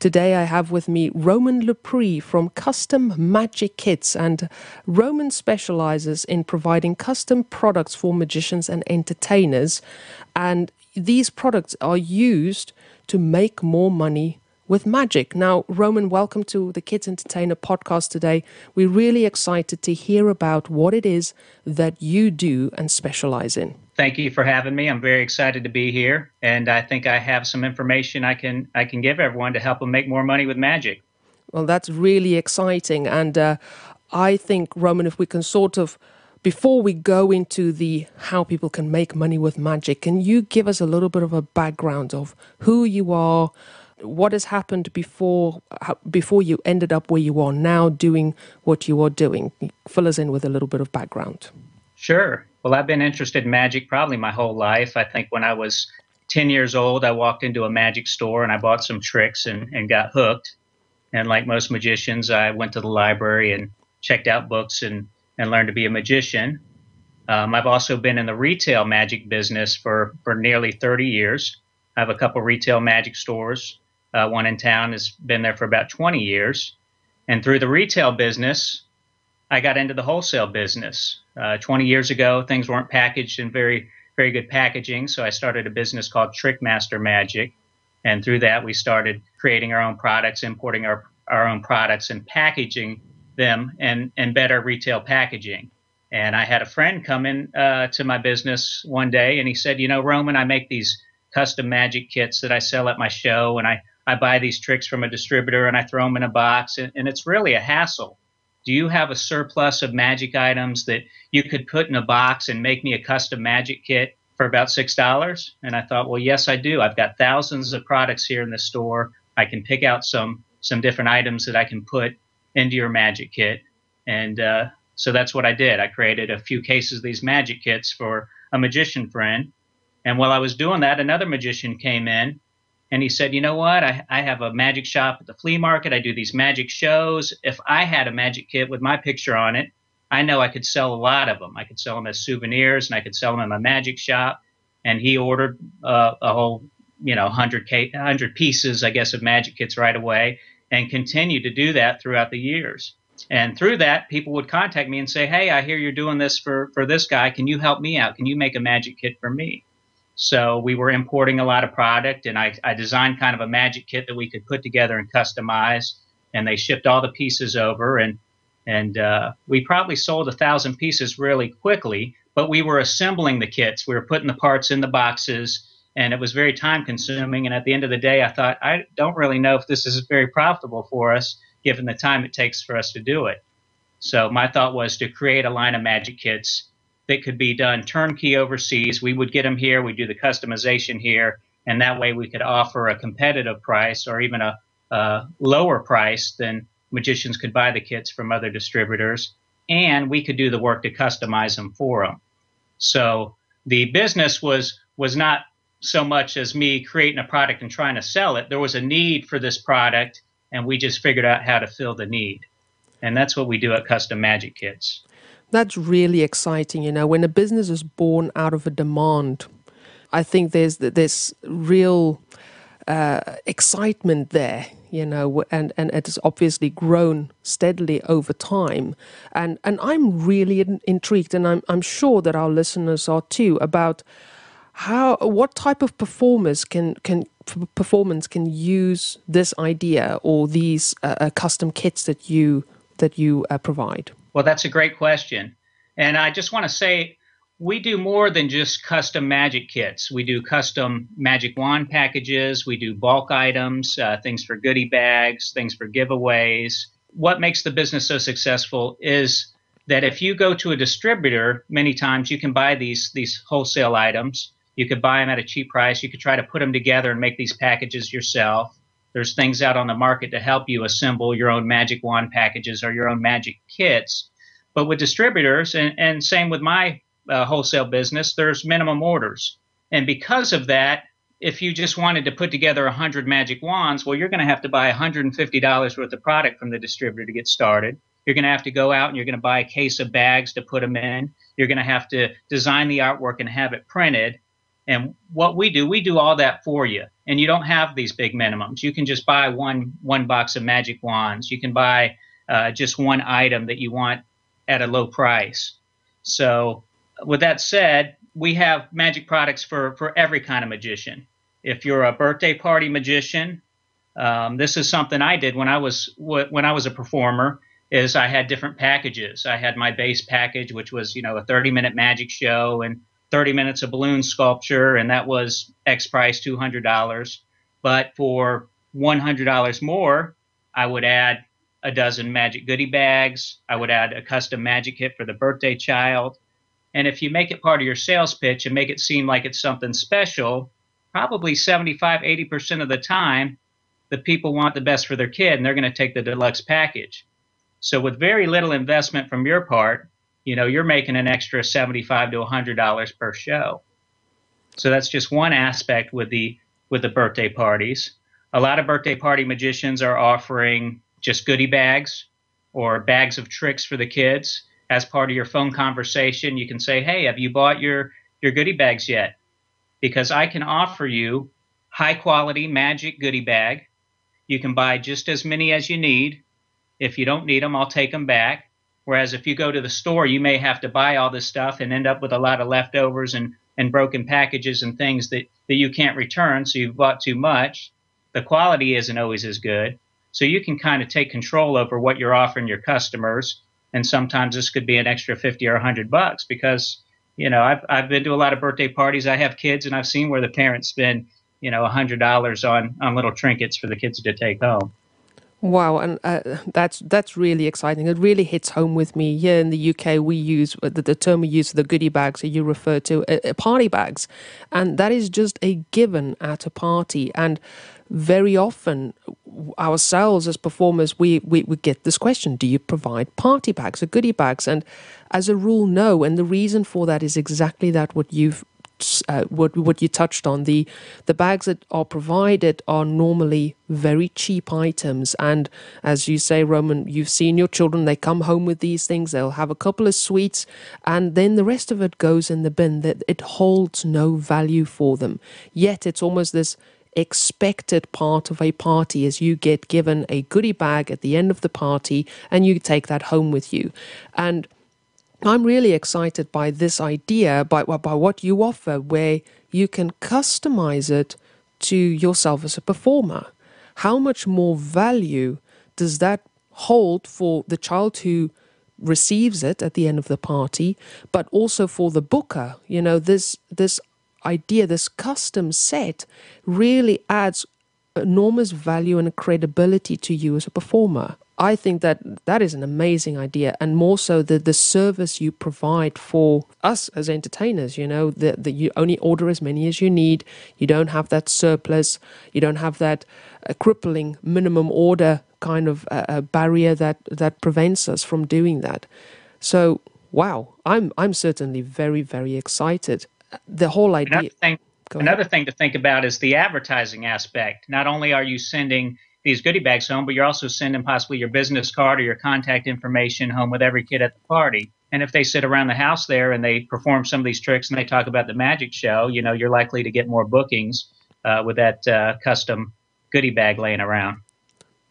Today I have with me Roman Lepre from Custom Magic Kits, and Roman specializes in providing custom products for magicians and entertainers, and these products are used to make more money with magic. Now, Roman, welcome to the Kids Entertainer podcast today. We're really excited to hear about what it is that you do and specialize in. Thank you for having me. I'm very excited to be here, and I think I have some information I can give everyone to help them make more money with magic. Well, that's really exciting, and I think, Roman, if we can sort of, before we go into the how people can make money with magic, can you give us a little bit of a background of who you are, what has happened before you ended up where you are now doing what you are doing? Fill us in with a little bit of background. Sure. Well, I've been interested in magic probably my whole life. I think when I was 10 years old, I walked into a magic store and I bought some tricks and got hooked. And like most magicians, I went to the library and checked out books and learned to be a magician. I've also been in the retail magic business for nearly 30 years. I have a couple retail magic stores. One in town has been there for about 20 years. And through the retail business, I got into the wholesale business. 20 years ago, things weren't packaged in very, very good packaging, so I started a business called Trickmaster Magic. And through that, we started creating our own products, importing our own products and packaging them in better retail packaging. And I had a friend come in to my business one day, and he said, you know, Roman, I make these custom magic kits that I sell at my show, and I buy these tricks from a distributor, and I throw them in a box, and it's really a hassle. Do you have a surplus of magic items that you could put in a box and make me a custom magic kit for about $6? And I thought, well, yes, I do. I've got thousands of products here in the store. I can pick out some different items that I can put into your magic kit. And so that's what I did. I created a few cases of these magic kits for a magician friend. And while I was doing that, another magician came in. And he said, you know what, I have a magic shop at the flea market. I do these magic shows. If I had a magic kit with my picture on it, I know I could sell a lot of them. I could sell them as souvenirs, and I could sell them in my magic shop. And he ordered a whole, 100 pieces, I guess, of magic kits right away, and continued to do that throughout the years. And through that, people would contact me and say, hey, I hear you're doing this for this guy. Can you help me out? Can you make a magic kit for me? So we were importing a lot of product, and I designed kind of a magic kit that we could put together and customize, and they shipped all the pieces over, and we probably sold 1,000 pieces really quickly, but we were assembling the kits. We were putting the parts in the boxes, and it was very time consuming. And at the end of the day, I thought, I don't really know if this is very profitable for us, given the time it takes for us to do it. So my thought was to create a line of magic kits that could be done turnkey overseas. We would get them here, we do the customization here, and that way we could offer a competitive price or even a lower price than magicians could buy the kits from other distributors, and we could do the work to customize them for them. So the business was not so much as me creating a product and trying to sell it. There was a need for this product, and we just figured out how to fill the need. And that's what we do at Custom Magic Kits. That's really exciting. When a business is born out of a demand, I think there's this real excitement there, and it has obviously grown steadily over time. And I'm really intrigued, and I'm sure that our listeners are too, about what type of performance can use this idea or these custom kits that you provide. Well, that's a great question. And I just want to say, we do more than just custom magic kits. We do custom magic wand packages. We do bulk items, things for goodie bags, things for giveaways. What makes the business so successful is that if you go to a distributor, many times you can buy these wholesale items. You could buy them at a cheap price. You could try to put them together and make these packages yourself. There's things out on the market to help you assemble your own magic wand packages or your own magic kits. But with distributors, and same with my wholesale business, there's minimum orders. And because of that, if you just wanted to put together 100 magic wands, well, you're going to have to buy $150 worth of product from the distributor to get started. You're going to have to go out and you're going to buy a case of bags to put them in. You're going to have to design the artwork and have it printed. And what we do all that for you. and you don't have these big minimums. You can just buy one box of magic wands. You can buy just one item that you want at a low price. So, with that said, we have magic products for every kind of magician. If you're a birthday party magician, this is something I did when I was a performer. Is I had different packages. I had my base package, which was a 30-minute magic show and 30 minutes of balloon sculpture, and that was X price, $200. But for $100 more, I would add a dozen magic goodie bags. I would add a custom magic kit for the birthday child. And if you make it part of your sales pitch and make it seem like it's something special, probably 75–80% of the time, the people want the best for their kid, and they're going to take the deluxe package. So with very little investment from your part, you're making an extra $75 to $100 per show. So that's just one aspect with the birthday parties. A lot of birthday party magicians are offering just goodie bags or bags of tricks for the kids. As part of your phone conversation, you can say, "Hey, have you bought your goodie bags yet?" Because I can offer you high quality magic goodie bag. You can buy just as many as you need. If you don't need them, I'll take them back. Whereas if you go to the store, you may have to buy all this stuff and end up with a lot of leftovers and broken packages and things that you can't return. So you've bought too much. The quality isn't always as good. So you can kind of take control over what you're offering your customers. And sometimes this could be an extra 50 or $100 because, I've been to a lot of birthday parties. I have kids, and I've seen where the parents spend, $100 on little trinkets for the kids to take home. Wow, and that's really exciting. It really hits home with me. Here in the UK, we use the term we use for the goodie bags that you refer to, party bags, and that is just a given at a party. And very often, ourselves as performers, we get this question: do you provide party bags or goodie bags? And as a rule, no. And the reason for that is exactly that what you touched on. The bags that are provided are normally very cheap items, and as you say, Roman, you've seen your children, they come home with these things, they'll have a couple of sweets, and then the rest of it goes in the bin. That it holds no value for them, yet it's almost this expected part of a party as you get given a goodie bag at the end of the party and you take that home with you. And I'm really excited by this idea, by what you offer, where you can customize it to yourself as a performer. How much more value does that hold for the child who receives it at the end of the party, but also for the booker? This idea, this custom set, really adds enormous value and credibility to you as a performer. I think that is an amazing idea, and more so the service you provide for us as entertainers. That you only order as many as you need. You don't have that surplus. You don't have that crippling minimum order kind of barrier that prevents us from doing that. So, wow, I'm certainly very, very excited. The whole idea. Another thing to think about is the advertising aspect. Not only are you sending these goodie bags home, but you're also sending possibly your business card or your contact information home with every kid at the party. And if they sit around the house there and they perform some of these tricks and they talk about the magic show, you're likely to get more bookings with that custom goodie bag laying around.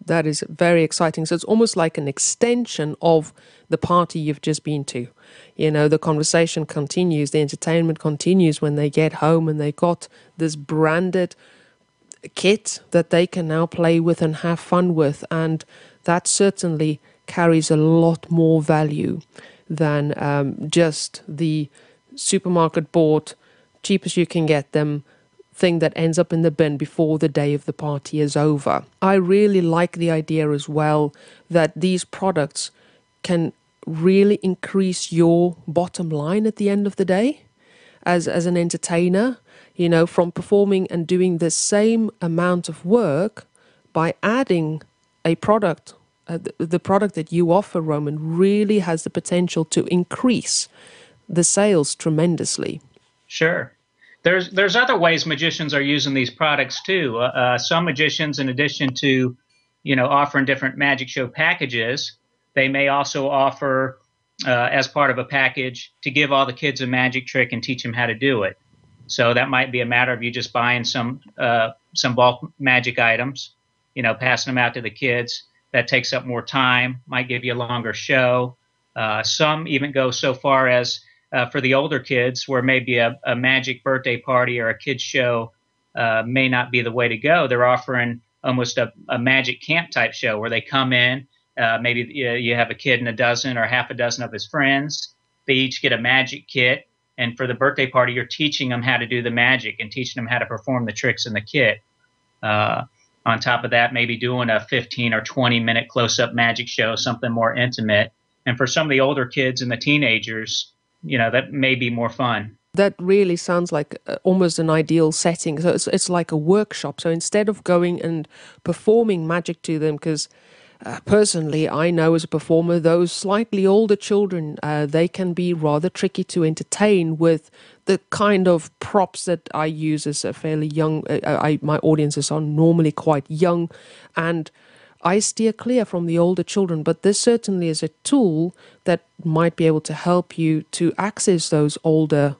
That is very exciting. So it's almost like an extension of the party you've just been to. The conversation continues, the entertainment continues when they get home and they got this branded kit that they can now play with and have fun with. And that certainly carries a lot more value than just the supermarket bought, cheap as you can get them, thing that ends up in the bin before the day of the party is over. I really like the idea as well that these products can really increase your bottom line at the end of the day as an entertainer, from performing and doing the same amount of work by adding a product. The product that you offer, Roman, really has the potential to increase the sales tremendously. Sure. There's other ways magicians are using these products too. Some magicians, in addition to, offering different magic show packages, they may also offer, as part of a package, to give all the kids a magic trick and teach them how to do it. So that might be a matter of you just buying some some bulk magic items, passing them out to the kids. That takes up more time, might give you a longer show. Some even go so far as for the older kids, where maybe a magic birthday party or a kids show may not be the way to go. They're offering almost a magic camp type show where they come in. Maybe you have a kid and a dozen or half a dozen of his friends. They each get a magic kit. And for the birthday party, you're teaching them how to do the magic and teaching them how to perform the tricks in the kit. On top of that, maybe doing a 15 or 20-minute close-up magic show, something more intimate. And for some of the older kids and the teenagers, that may be more fun. That really sounds like almost an ideal setting. So it's like a workshop. So instead of going and performing magic to them, because personally, I know as a performer, those slightly older children, they can be rather tricky to entertain with the kind of props that I use as a fairly young. My audiences are normally quite young, and I steer clear from the older children. But this certainly is a tool that might be able to help you to access those older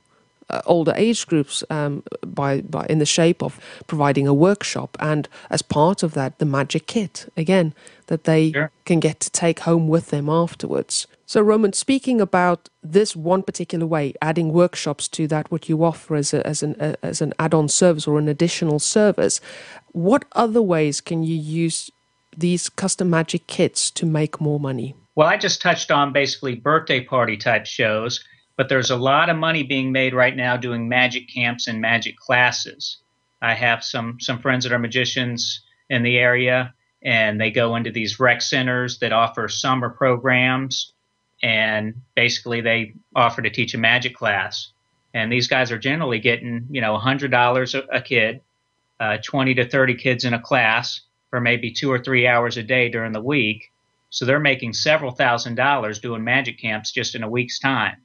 age groups by in the shape of providing a workshop, and as part of that, the magic kit again that they Sure. can get to take home with them afterwards. So, Roman, speaking about this one particular way, adding workshops to that what you offer as an add-on service or an additional service, what other ways can you use these custom magic kits to make more money? Well, I just touched on basically birthday party type shows, but there's a lot of money being made right now doing magic camps and magic classes. I have some friends that are magicians in the area, and they go into these rec centers that offer summer programs, and basically they offer to teach a magic class. And these guys are generally getting, $100 a kid, 20 to 30 kids in a class for maybe 2 or 3 hours a day during the week. So they're making several $1,000s doing magic camps just in a week's time.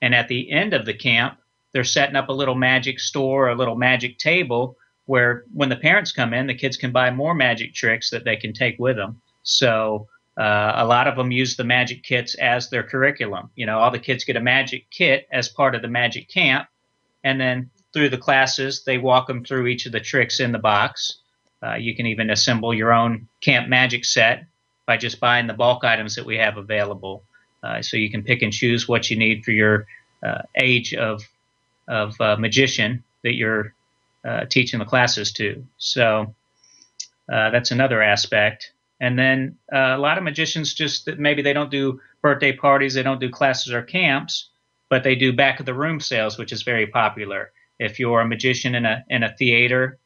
And at the end of the camp, they're setting up a little magic store, a little magic table where when the parents come in, the kids can buy more magic tricks that they can take with them. So a lot of them use the magic kits as their curriculum. All the kids get a magic kit as part of the magic camp. And then through the classes, they walk them through each of the tricks in the box. You can even assemble your own camp magic set by just buying the bulk items that we have available. So you can pick and choose what you need for your age of magician that you're teaching the classes to. So that's another aspect. And then a lot of magicians maybe they don't do birthday parties, they don't do classes or camps, but they do back of the room sales, which is very popular. If you're a magician in a theater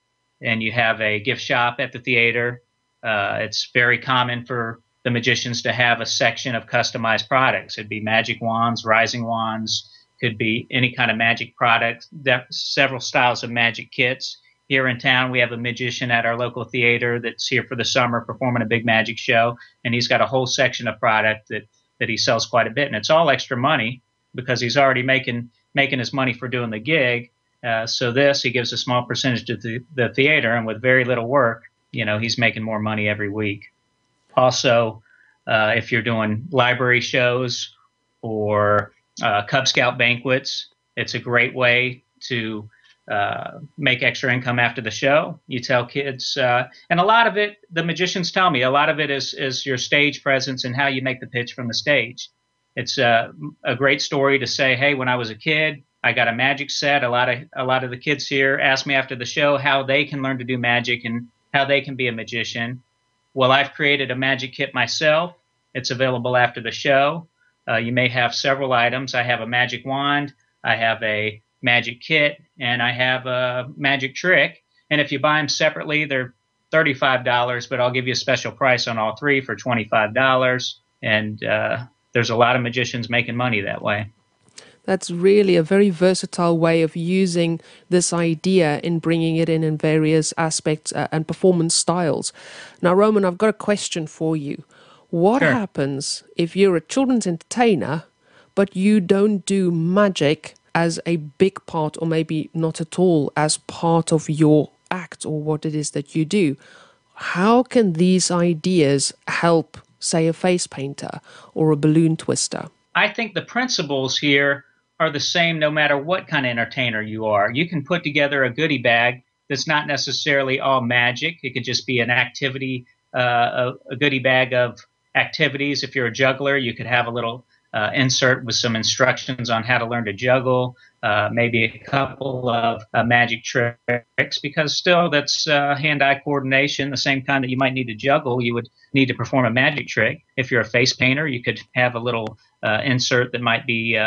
and you have a gift shop at the theater, it's very common for the magicians to have a section of customized products. It'd be magic wands, rising wands, could be any kind of magic product, several styles of magic kits. Here in town, we have a magician at our local theater that's here for the summer performing a big magic show, and he's got a whole section of product that he sells quite a bit, and it's all extra money because he's already making his money for doing the gig. So he gives a small percentage to the theater, and with very little work, he's making more money every week. Also, if you're doing library shows or Cub Scout banquets, it's a great way to make extra income after the show. You tell kids, and a lot of it, the magicians tell me, a lot of it is your stage presence and how you make the pitch from the stage. It's a great story to say, hey, when I was a kid, I got a magic set. A lot of the kids here ask me after the show how they can learn to do magic and how they can be a magician. Well, I've created a magic kit myself. It's available after the show. You may have several items. I have a magic wand, I have a magic kit, and I have a magic trick. And if you buy them separately, they're $35, but I'll give you a special price on all three for $25. And there's a lot of magicians making money that way. That's really a very versatile way of using this idea in bringing it in various aspects and performance styles. Now, Roman, I've got a question for you. What Sure. happens if you're a children's entertainer, but you don't do magic as a big part, or maybe not at all, as part of your act or what it is that you do? How can these ideas help, say, a face painter or a balloon twister? I think the principles here are the same no matter what kind of entertainer you are. You can put together a goodie bag that's not necessarily all magic. It could just be an activity, a goodie bag of activities. If you're a juggler, you could have a little insert with some instructions on how to learn to juggle, maybe a couple of magic tricks, because still that's hand-eye coordination, the same kind that you might need to juggle, you would need to perform a magic trick. If you're a face painter, you could have a little insert that might be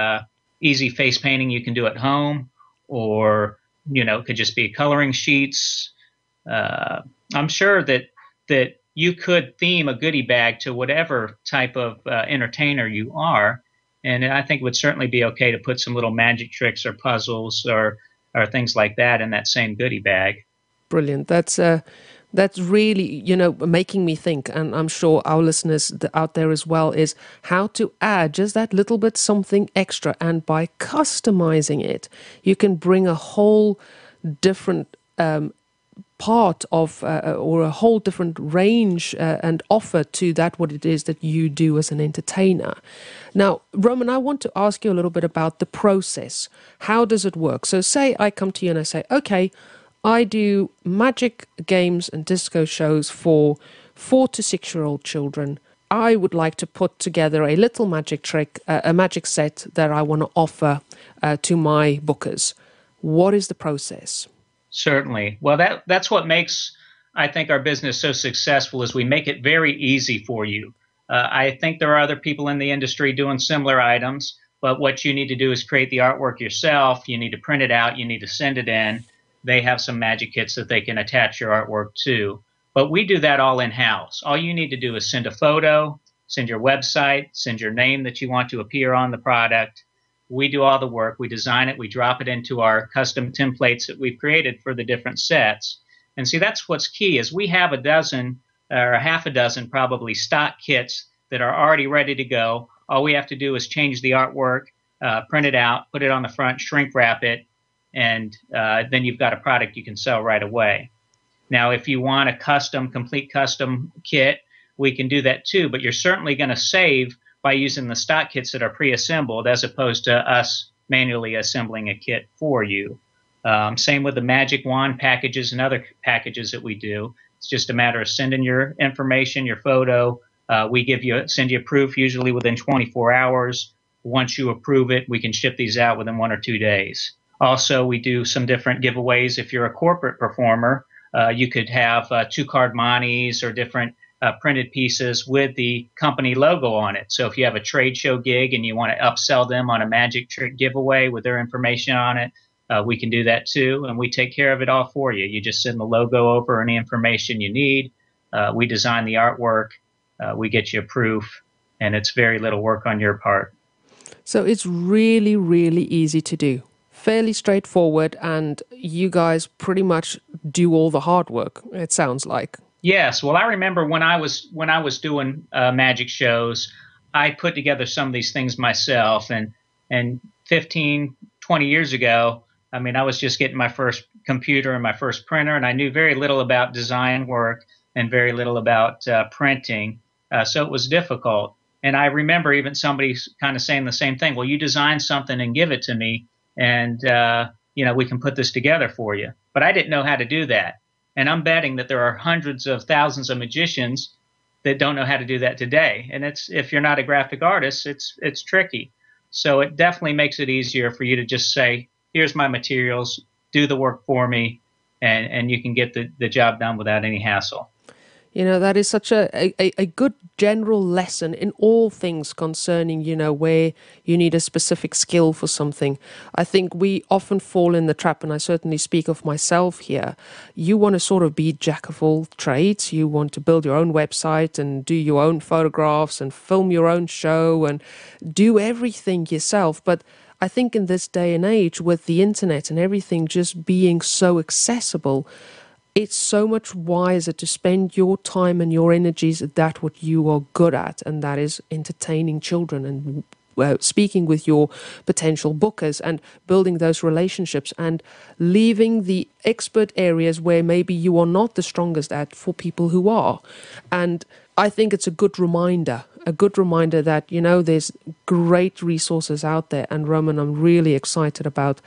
easy face painting you can do at home, or it could just be coloring sheets. I'm sure that you could theme a goodie bag to whatever type of entertainer you are, and I think it would certainly be okay to put some little magic tricks or puzzles or things like that in that same goodie bag. Brilliant. That's really, making me think, and I'm sure our listeners out there as well, is how to add just that little bit something extra. And by customizing it, you can bring a whole different part of or a whole different range and offer to that what it is that you do as an entertainer. Now, Roman, I want to ask you a little bit about the process. How does it work? So say I come to you and I say, okay, I do magic games and disco shows for 4 to 6 year old children. I would like to put together a little magic trick, a magic set that I want to offer to my bookers. What is the process? Certainly. Well, that's what makes, I think, our business so successful is we make it very easy for you. I think there are other people in the industry doing similar items, but what you need to do is create the artwork yourself. You need to print it out. You need to send it in. They have some magic kits that they can attach your artwork to. But we do that all in-house. All you need to do is send a photo, send your website, send your name that you want to appear on the product. We do all the work. We design it. We drop it into our custom templates that we've created for the different sets. And see, that's what's key is we have a dozen or a half a dozen probably stock kits that are already ready to go. All we have to do is change the artwork, print it out, put it on the front, shrink wrap it, and then you've got a product you can sell right away. Now, if you want a complete custom kit, we can do that too, but you're certainly going to save by using the stock kits that are pre-assembled as opposed to us manually assembling a kit for you. Same with the magic wand packages and other packages that we do. It's just a matter of sending your information, your photo. We send you proof usually within 24 hours. Once you approve it, we can ship these out within 1 or 2 days. Also, we do some different giveaways. If you're a corporate performer, you could have 2-card monis or different printed pieces with the company logo on it. So if you have a trade show gig and you want to upsell them on a magic trick giveaway with their information on it, we can do that too. And we take care of it all for you. You just send the logo over, any information you need. We design the artwork. We get you a proof, and it's very little work on your part. So it's really, really easy to do. Fairly straightforward, and you guys pretty much do all the hard work, it sounds like. Yes. Well, I remember when I was doing magic shows, I put together some of these things myself. And 15, 20 years ago, I mean, I was just getting my first computer and my first printer, and I knew very little about design work and very little about printing. So it was difficult. And I remember even somebody kind of saying the same thing. Well, you design something and give it to me, and we can put this together for you. But I didn't know how to do that. And I'm betting that there are hundreds of thousands of magicians that don't know how to do that today. And if you're not a graphic artist, it's tricky. So it definitely makes it easier for you to just say, here's my materials, do the work for me, and you can get the job done without any hassle. That is such a good general lesson in all things concerning, where you need a specific skill for something. I think we often fall in the trap, and I certainly speak of myself here. You want to sort of be jack of all trades. You want to build your own website and do your own photographs and film your own show and do everything yourself. But I think in this day and age, with the internet and everything just being so accessible, it's so much wiser to spend your time and your energies at that what you are good at, and that is entertaining children and speaking with your potential bookers and building those relationships and leaving the expert areas where maybe you are not the strongest at for people who are. And I think it's a good reminder a good reminder that, there's great resources out there. And Roman, I'm really excited about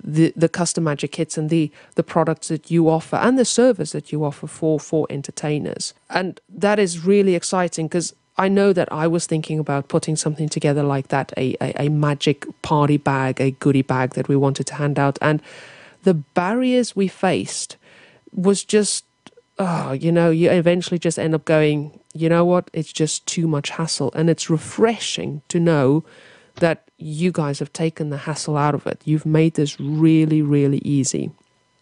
the custom magic kits and the products that you offer and the service that you offer for entertainers. And that is really exciting because I know that I was thinking about putting something together like that, a magic party bag, a goodie bag that we wanted to hand out. And the barriers we faced was just, you eventually just end up going, you know what, it's just too much hassle. And it's refreshing to know that you guys have taken the hassle out of it. You've made this really, really easy.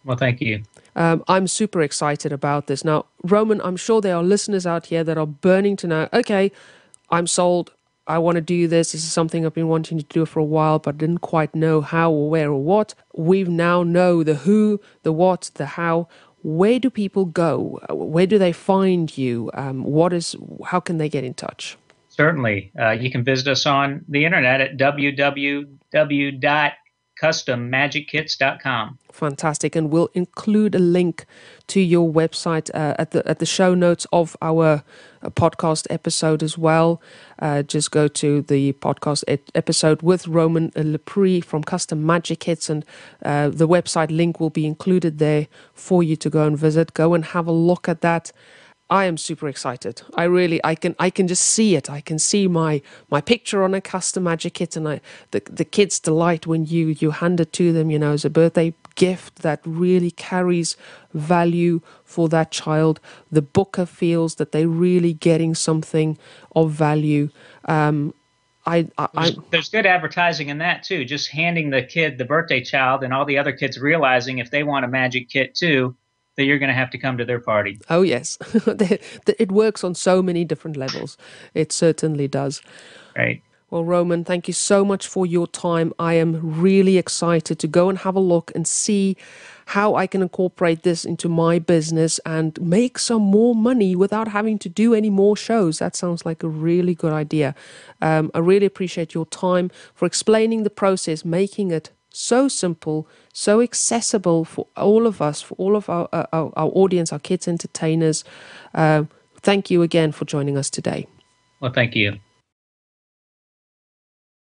Well, thank you. I'm super excited about this. Now, Roman, I'm sure there are listeners out here that are burning to know, okay, I'm sold. I want to do this. This is something I've been wanting to do for a while, but didn't quite know how or where or what. We now know the who, the what, the how. Where do people go? Where do they find you? How can they get in touch? Certainly. You can visit us on the internet at www.custommagickits.com. Fantastic. And we'll include a link to your website at the show notes of our podcast episode as well. Just go to the podcast episode with Roman Lepre from Custom Magic Kits, and the website link will be included there for you to go and visit. Go and have a look at that. I am super excited. I can just see it. I can see my picture on a custom magic kit, and the kids' delight when you hand it to them, as a birthday gift that really carries value for that child. The booker feels that they're really getting something of value. There's good advertising in that too. Just handing the birthday child, and all the other kids realizing if they want a magic kit too, that you're going to have to come to their party. Oh, yes. It works on so many different levels. It certainly does. Right. Well, Roman, thank you so much for your time. I am really excited to go and have a look and see how I can incorporate this into my business and make some more money without having to do any more shows. That sounds like a really good idea. I really appreciate your time for explaining the process, making it so simple, so accessible for all of us, for all of our audience, our kids entertainers. Thank you again for joining us today. Well, thank you.